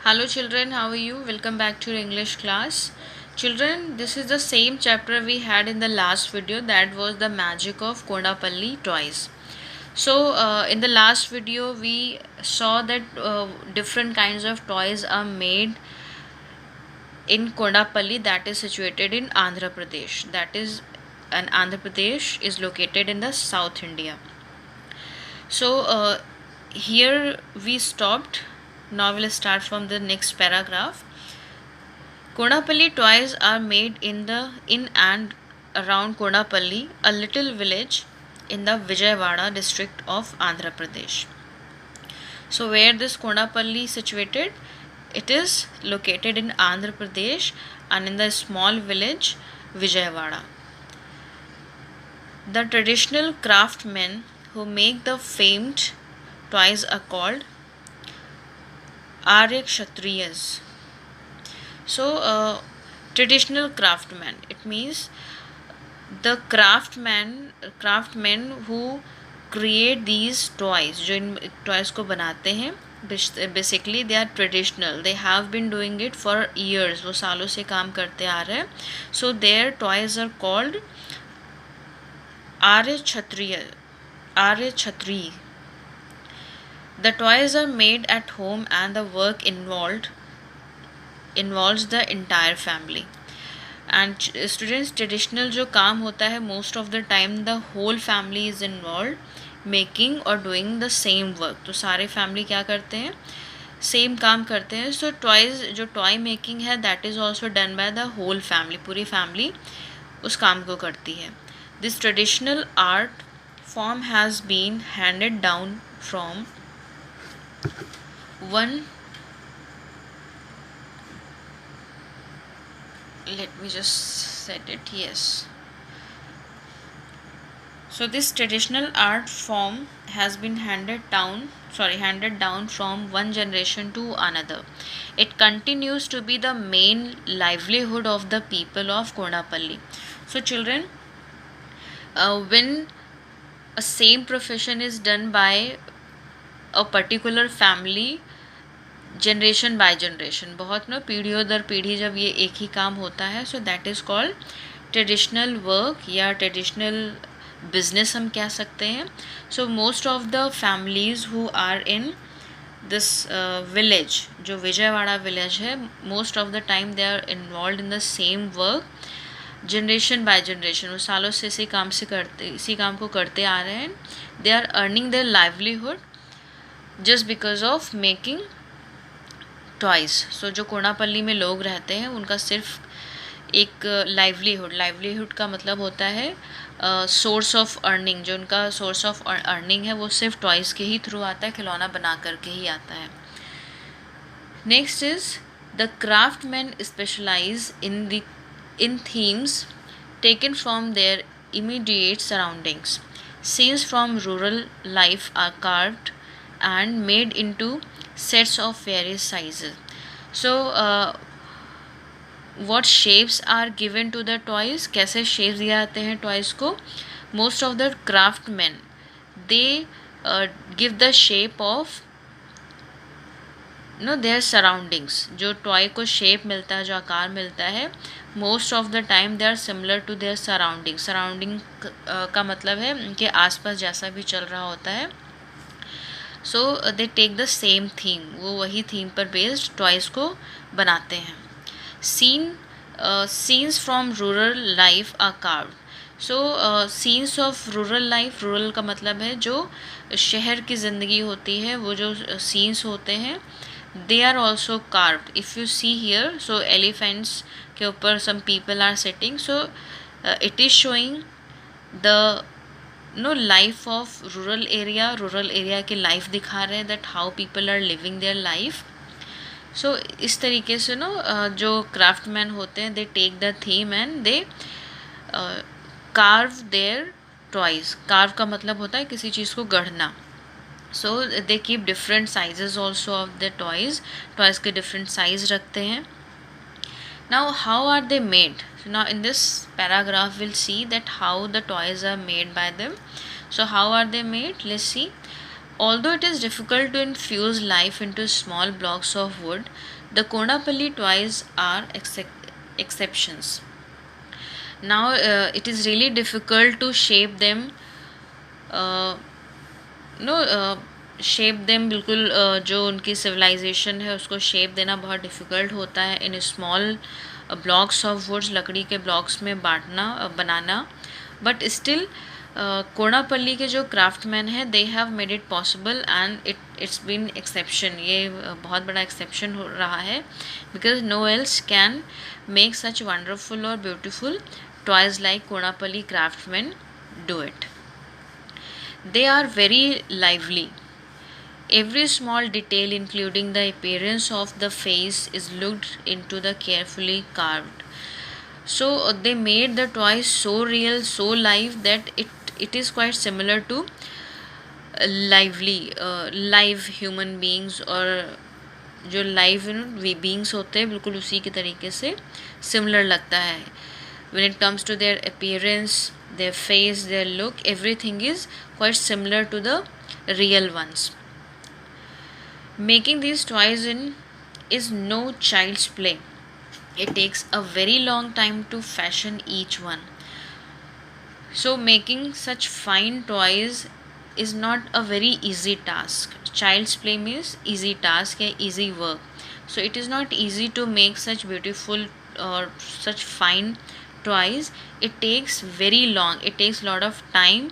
Hello children, how are you? Welcome back to your English class. Children, this is the same chapter we had in the last video, that was the magic of Kodapalli toys. So in the last video we saw that different kinds of toys are made in Kodapalli, that is situated in Andhra Pradesh. And Andhra Pradesh is located in the South India. So here we stopped. Now we'll start from the next paragraph. Kodapalli toys are made in and around Kodapalli, a little village in the Vijayawada district of Andhra Pradesh. So where this Kodapalli situated? It is located in Andhra Pradesh and in the small village Vijayawada. The traditional craftsmen who make the famed toys are called Arya Kshatriyas. So traditional craftsman, it means the craftsmen who create these toys, जो इन toys को बनाते हैं, basically they are traditional, they have been doing it for years, वो सालों से काम करते आ रहे हैं. So their toys are called Arya Kshatri. The toys are made at home and the work involves the entire family. And students, traditional जो काम होता है, most of the time the whole family is involved making or doing the same work. तो सारे family क्या करते हैं, same काम करते हैं. सो टॉयज जो टॉय मेकिंग है, that is also done by the whole family, पूरी फैमिली उस काम को करती है. This traditional art form has been handed down from one, let me just set it, yes. So this traditional art form has been handed down from one generation to another. It continues to be the main livelihood of the people of Kodapalli. So children, when a same profession is done by a particular family, generation by generation, बहुत ना पीढ़ियों दर पीढ़ी जब ये एक ही काम होता है, so that is called traditional work या ट्रेडिशनल बिजनेस हम कह सकते हैं. So most of the families who are in this village, जो विजयवाड़ा विलेज है, most of the time they are involve in the same work generation by generation. वो सालों से इसी काम को करते आ रहे हैं. They are earning their livelihood just because of making toys. So जो कोडापल्ली में लोग रहते हैं, उनका सिर्फ एक लाइवलीहुड का मतलब होता है सोर्स ऑफ अर्निंग. जो उनका सोर्स ऑफ अर्निंग है वो सिर्फ टॉयज़ के ही थ्रू आता है, खिलौना बना करके ही आता है. Next is the craftsman specialise in themes taken from their immediate surroundings. Scenes from rural life are carved and made into sets of various sizes. So what shapes are given to the toys? कैसे shapes दिए जाते हैं toys को? Most of the craftsmen, they give the shape of their surroundings. जो toy को shape मिलता है, जो आकार मिलता है, most of the time they are similar to their surrounding का मतलब है उनके आसपास जैसा भी चल रहा होता है. So they take the same theme, वो वही थीम पर बेस्ड टॉयज़ को बनाते हैं. Scenes from rural life are carved. So scenes of rural life, rural का मतलब है जो शहर की ज़िंदगी होती है, वो जो सीन्स होते हैं, they are also carved. If you see here, so elephants के ऊपर some people are sitting. So it is showing the life of rural area की लाइफ दिखा रहे हैं, that how people are living their life. So इस तरीके से जो क्राफ्टमैन होते हैं, they take the theme and they carve their toys. Carve का मतलब होता है किसी चीज़ को गढ़ना. So they keep different sizes also of the toys के डिफरेंट साइज रखते हैं. Now how are they made? So now in this paragraph we'll see that how the toys are made by them. So how are they made? Let's see. Although it is difficult to infuse life into small blocks of wood, the Konapalli toys are exceptions. Now, it is really difficult to shape them. Uh, no shape them बिल्कुल जो उनकी civilisation है उसको shape देना बहुत difficult होता है in small blocks of woods, लकड़ी के ब्लॉक्स में बांटना बनाना. बट स्टिल कोणापल्ली के जो क्राफ्टमैन हैं they have made it possible and it's been exception. ये बहुत बड़ा एक्सेप्शन हो रहा है because no else can make such wonderful और beautiful toys like Konapalli craftsman do it. They are very lively. Every small detail, including the appearance of the face, is looked into the carefully carved. So they made the toys so real, so live that it is quite similar to live human beings और जो live beings होते हैं बिल्कुल उसी के तरीके से similar लगता है. When it comes to their appearance, their face, their look, everything is quite similar to the real ones. Making these toys is no child's play. It takes a very long time to fashion each one. So making such fine toys is not a very easy task. Child's play means easy task or easy work. So it is not easy to make such beautiful or such fine toys. It takes very long. It takes a lot of time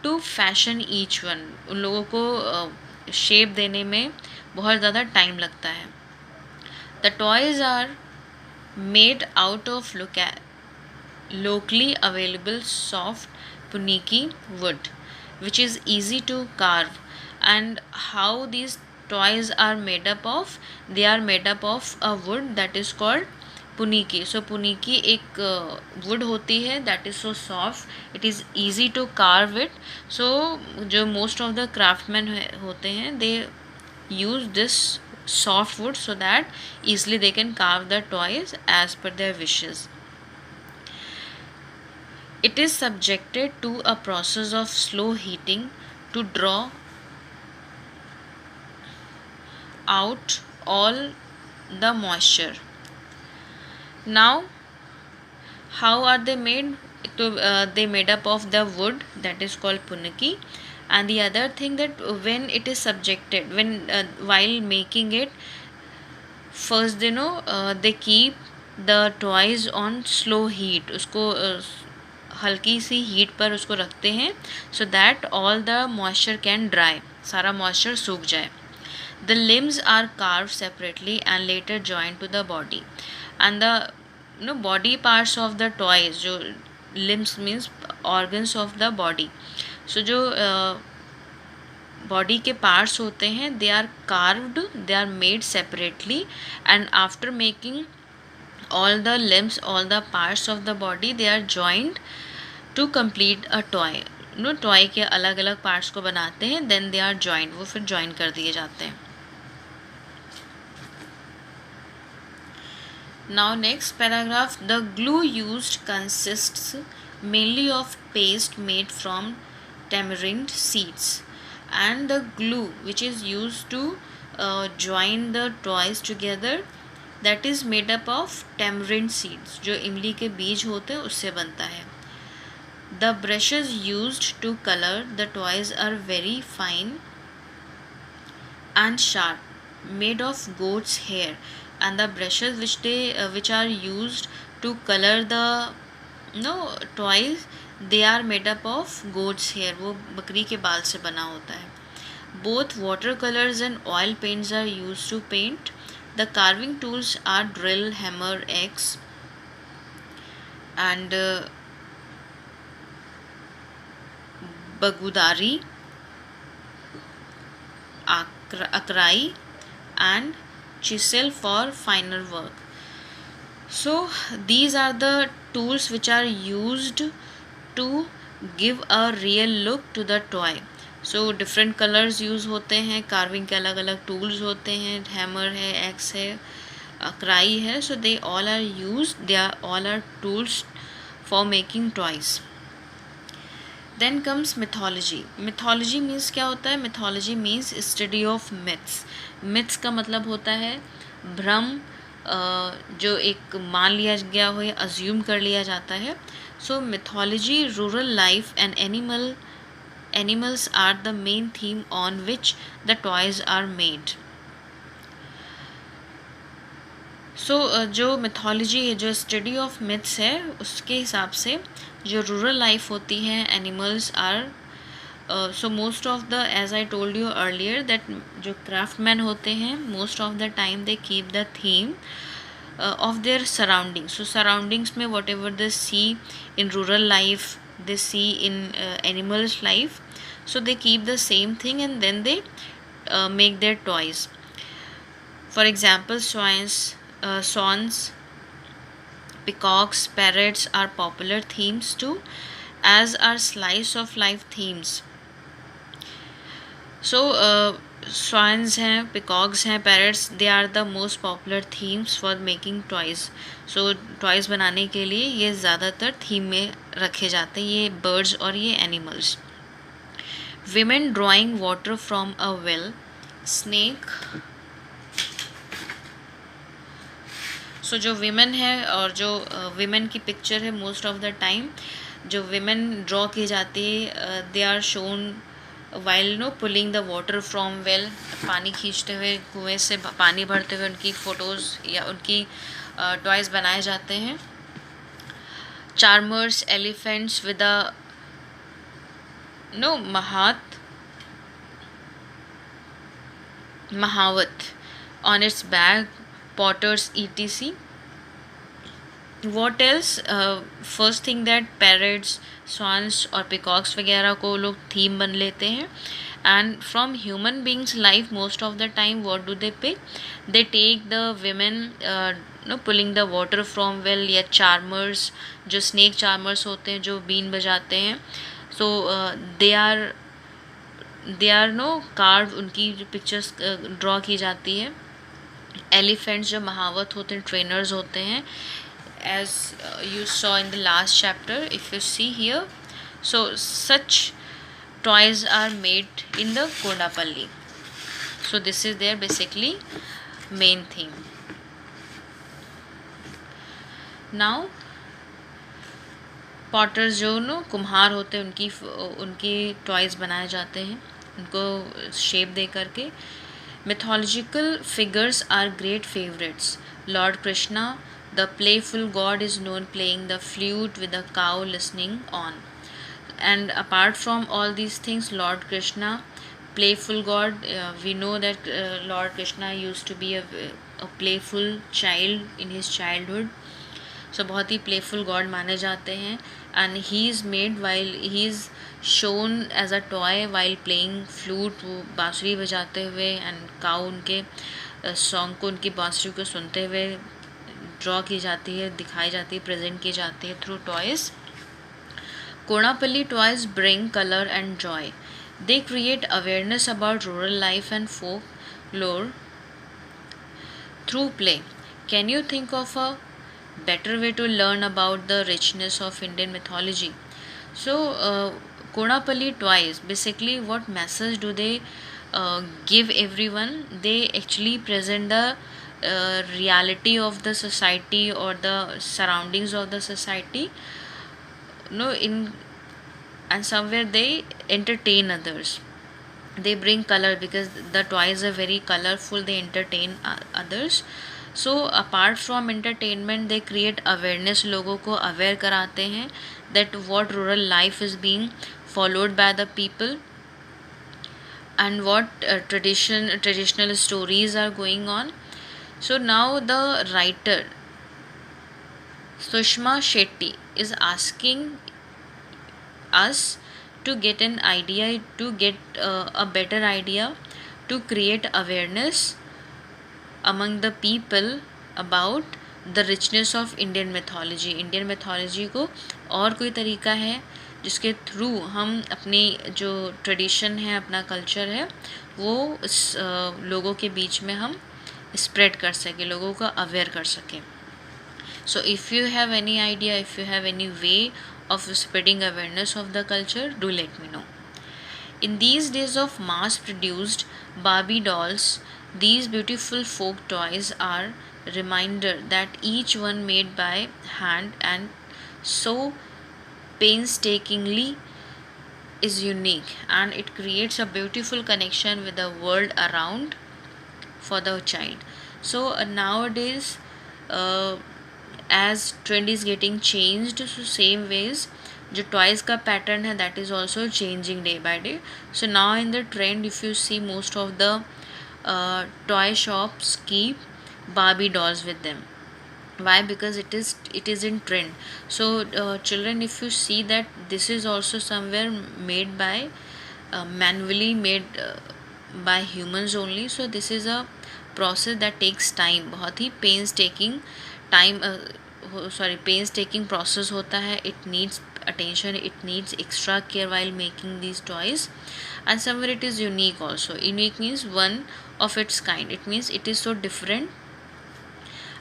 to fashion each one. उन लोगों को shape देने में बहुत ज़्यादा time लगता है. The toys are made out of locally available soft puniki wood, which is easy to carve. And how these toys are made up of? They are made up of a wood that is called पुनीकी. सो पुनीकी एक wood होती है that is so soft, it is easy to carve it. So जो most of the craftsman होते हैं they use this soft wood so that easily they can carve the toys as per their wishes. It is subjected to a process of slow heating to draw out all the moisture. Now, how are they made? They made up of the wood that is called puniki. And the other thing that when it is subjected, while making it, first they keep the toys on slow heat. उसको हल्की सी heat पर उसको रखते हैं so that all the moisture can dry, सारा moisture सूख जाए. The limbs are carve separately and later joint to the body. And the body parts of the toys, जो limbs means organs of the body. So जो body के parts होते हैं they are carved, they are made separately and after making all the limbs, all the parts of the body, they are joined to complete a toy. Toy के अलग अलग parts को बनाते हैं देन दे आर जॉइंट, वो फिर join कर दिए जाते हैं. Now next paragraph. The glue used consists mainly of paste made from tamarind seeds, and the glue which is used to join the toys together that is made up of tamarind seeds, जो इमली के बीज होते हैं उससे बनता है. The brushes used to color the toys are very fine and sharp, made of goat's hair, and the brushes which are used to color the toys, they are made up of goat's hair, वो बकरी के बाल से बना होता है. Both watercolors and oil paints are used to paint. The carving tools are drill, hammer, axe, and bagudari, akrai, and chisel for finer work. So these are the tools which are used to give a real look to the toy. So different colours use होते हैं, carving के अलग अलग tools होते हैं, hammer है, x है, अक्राई है. So they all are use, they are all are tools for making toys. Then comes mythology. Mythology means क्या होता है? Mythology means study of myths. Myths का मतलब होता है भ्रम, जो एक मान लिया गया हो या अज्यूम कर लिया जाता है. So mythology, rural life and animals are the main theme on which the toys are made. So जो मिथोलॉजी है, जो स्टडी ऑफ मिथ्स है, उसके हिसाब से जो रूरल लाइफ होती है, animals are so most of the, as I told you earlier, that जो क्राफ्टमैन होते हैं most of the time they keep the theme of their surroundings. So surroundings में whatever they see in rural life, they see in animals life, so they keep the same thing and then they make their toys. For example, swans, peacocks, parrots are popular themes too, as are slice of life themes. So swans हैं, peacocks हैं, parrots, they are the most popular themes for making toys. So toys बनाने के लिए ये ज़्यादातर theme में रखे जाते हैं, ये birds और ये animals. Women drawing water from a well, snake. So जो women है और जो women की picture है, most of the time जो women draw की जाती है, they are shown while pulling the water from well, पानी खींचते हुए, कुएं से पानी भरते हुए उनकी फ़ोटोज़ या उनकी टॉयज़ बनाए जाते हैं. चार्मर्स, एलिफेंट्स विद अ महावत on its back, potters etc. What else? First thing that parrots, swans और peacocks वगैरह को लोग थीम बन लेते हैं. And from human beings life, most of the time what do they pick? They take the women pulling the water from well, या charmers, जो snake charmers होते हैं, जो बीन बजाते हैं. So they are carved, उनकी जो पिक्चर्स ड्रॉ की जाती है. एलिफेंट्स जो महावत होते हैं, ट्रेनर्स होते हैं, as you saw in the last chapter, if you see here. So such toys are made in the Kodapalli. So this is their basically main thing. Now potters जो कुम्हार होते हैं, उनकी टॉयज़ बनाए जाते हैं, उनको शेप दे करके. Mythological figures are great favorites. Lord Krishna, the playful god, is known playing the flute with a cow listening on. And apart from all these things, Lord Krishna, playful god, we know that Lord Krishna used to be a playful child in his childhood. So बहुत ही playful god माने जाते हैं. And he is made while he is shown as a toy while playing flute, वो बांसुरी बजाते हुए, and cow उनके song को, उनकी बांसुरी को सुनते हुए ड्रॉ की जाती है, दिखाई जाती है, प्रेजेंट की जाती है through toys. Konapalli toys bring color and joy. They create awareness about rural life and folklore through play. Can you think of a better way to learn about the richness of Indian mythology? So Konapalli toys, basically what message do they give everyone? They actually present the reality of the society or the surroundings of the society, and somewhere they entertain others. They bring color because the toys are very colorful, they entertain others. So apart from entertainment, they create awareness, लोगों को aware कराते हैं that what rural life is being followed by the people and what traditional stories are going on. So now the writer Sushma Shetty is asking us to get an idea, to get a better idea, to create awareness among the people about the richness of Indian mythology. Indian mythology को और कोई तरीका है जिसके through हम अपनी जो tradition है, अपना कल्चर है, वो लोगों के बीच में हम स्प्रेड कर सकें, लोगों को अवेयर कर सकें. So if you have any idea, if you have any way of spreading awareness of the culture, do let me know. In these days of mass produced Barbie dolls, these beautiful folk toys are a reminder that each one made by hand and so painstakingly is unique, and it creates a beautiful connection with the world around for the child. So nowadays, uh, as trend is getting changed, so same ways जो toys का pattern है that is also changing day by day. So now in the trend if you see most of the toy shops keep Barbie dolls with them. Why? Because it is in trend. So children, if you see that this is also somewhere made by manually made by humans only. So this is a process that takes time. बहुत ही painstaking time painstaking process होता है. It needs attention, it needs extra care while making these toys, and somewhere it is unique also. Unique means one of its kind. It means it is so different,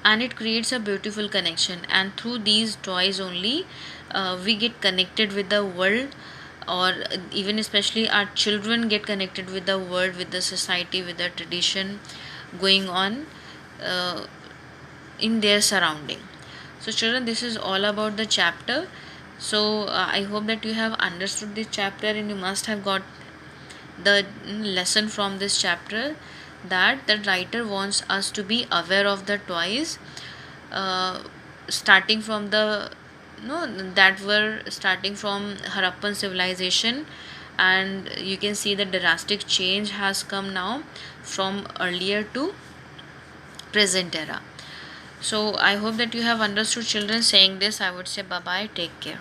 and it creates a beautiful connection, and through these toys only we get connected with the world, or even especially our children get connected with the world, with the society, with the tradition going on uh, in their surrounding. So children, this is all about the chapter. So I hope that you have understood this chapter, and you must have got the lesson from this chapter, that the writer wants us to be aware of the toys, uh, starting from the that were starting from Harappan civilization, and you can see the drastic change has come now from earlier to present era. So I hope that you have understood children. Saying this, I would say bye bye, take care.